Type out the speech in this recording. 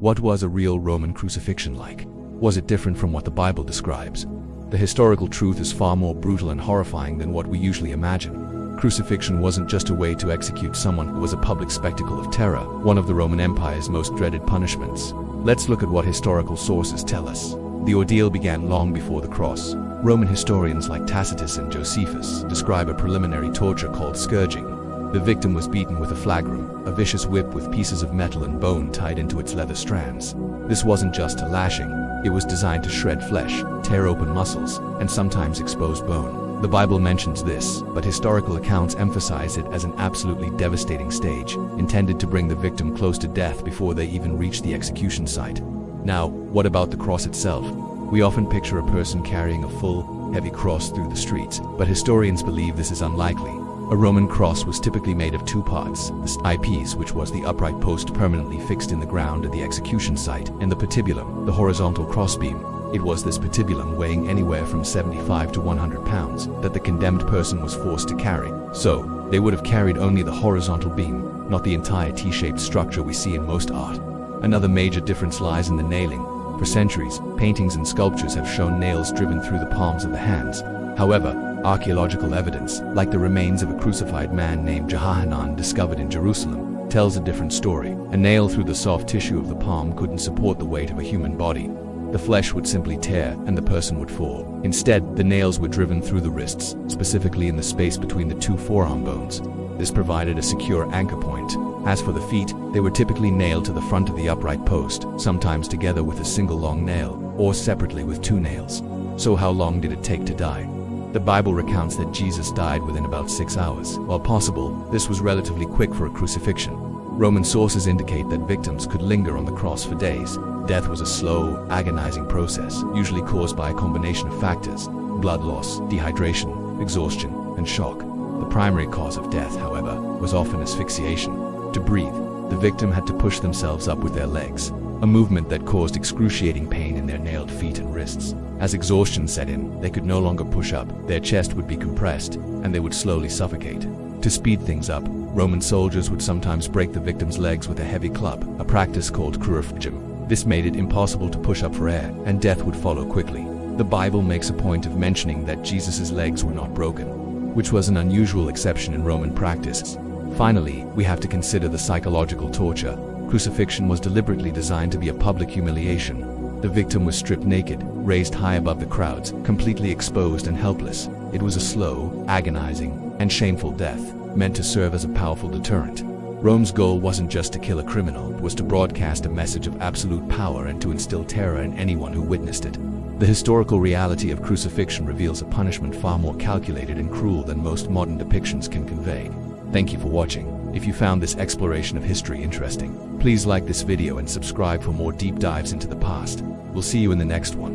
What was a real Roman crucifixion like? Was it different from what the Bible describes? The historical truth is far more brutal and horrifying than what we usually imagine. Crucifixion wasn't just a way to execute someone who was a public spectacle of terror, one of the Roman Empire's most dreaded punishments. Let's look at what historical sources tell us. The ordeal began long before the cross. Roman historians like Tacitus and Josephus describe a preliminary torture called scourging. The victim was beaten with a flagrum, a vicious whip with pieces of metal and bone tied into its leather strands. This wasn't just a lashing, it was designed to shred flesh, tear open muscles, and sometimes expose bone. The Bible mentions this, but historical accounts emphasize it as an absolutely devastating stage, intended to bring the victim close to death before they even reach the execution site. Now, what about the cross itself? We often picture a person carrying a full, heavy cross through the streets, but historians believe this is unlikely. A Roman cross was typically made of two parts, the eyepiece, which was the upright post permanently fixed in the ground at the execution site, and the patibulum, the horizontal crossbeam. It was this patibulum, weighing anywhere from 75 to 100 pounds, that the condemned person was forced to carry. So, they would have carried only the horizontal beam, not the entire T-shaped structure we see in most art. Another major difference lies in the nailing. For centuries, paintings and sculptures have shown nails driven through the palms of the hands. However, archaeological evidence, like the remains of a crucified man named Jehohanan discovered in Jerusalem, tells a different story. A nail through the soft tissue of the palm couldn't support the weight of a human body. The flesh would simply tear, and the person would fall. Instead, the nails were driven through the wrists, specifically in the space between the two forearm bones. This provided a secure anchor point. As for the feet, they were typically nailed to the front of the upright post, sometimes together with a single long nail, or separately with two nails. So how long did it take to die? The Bible recounts that Jesus died within about 6 hours. While possible, this was relatively quick for a crucifixion. Roman sources indicate that victims could linger on the cross for days. Death was a slow, agonizing process, usually caused by a combination of factors: blood loss, dehydration, exhaustion, and shock. The primary cause of death, however, was often asphyxiation. To breathe, the victim had to push themselves up with their legs, a movement that caused excruciating pain in their nailed feet and wrists. As exhaustion set in, they could no longer push up, their chest would be compressed, and they would slowly suffocate. To speed things up, Roman soldiers would sometimes break the victim's legs with a heavy club, a practice called Crucifixion. This made it impossible to push up for air, and death would follow quickly. The Bible makes a point of mentioning that Jesus' legs were not broken, which was an unusual exception in Roman practice. Finally, we have to consider the psychological torture. Crucifixion was deliberately designed to be a public humiliation. The victim was stripped naked, raised high above the crowds, completely exposed and helpless. It was a slow, agonizing, and shameful death, meant to serve as a powerful deterrent. Rome's goal wasn't just to kill a criminal, it was to broadcast a message of absolute power and to instill terror in anyone who witnessed it. The historical reality of crucifixion reveals a punishment far more calculated and cruel than most modern depictions can convey. Thank you for watching. If you found this exploration of history interesting, please like this video and subscribe for more deep dives into the past. We'll see you in the next one.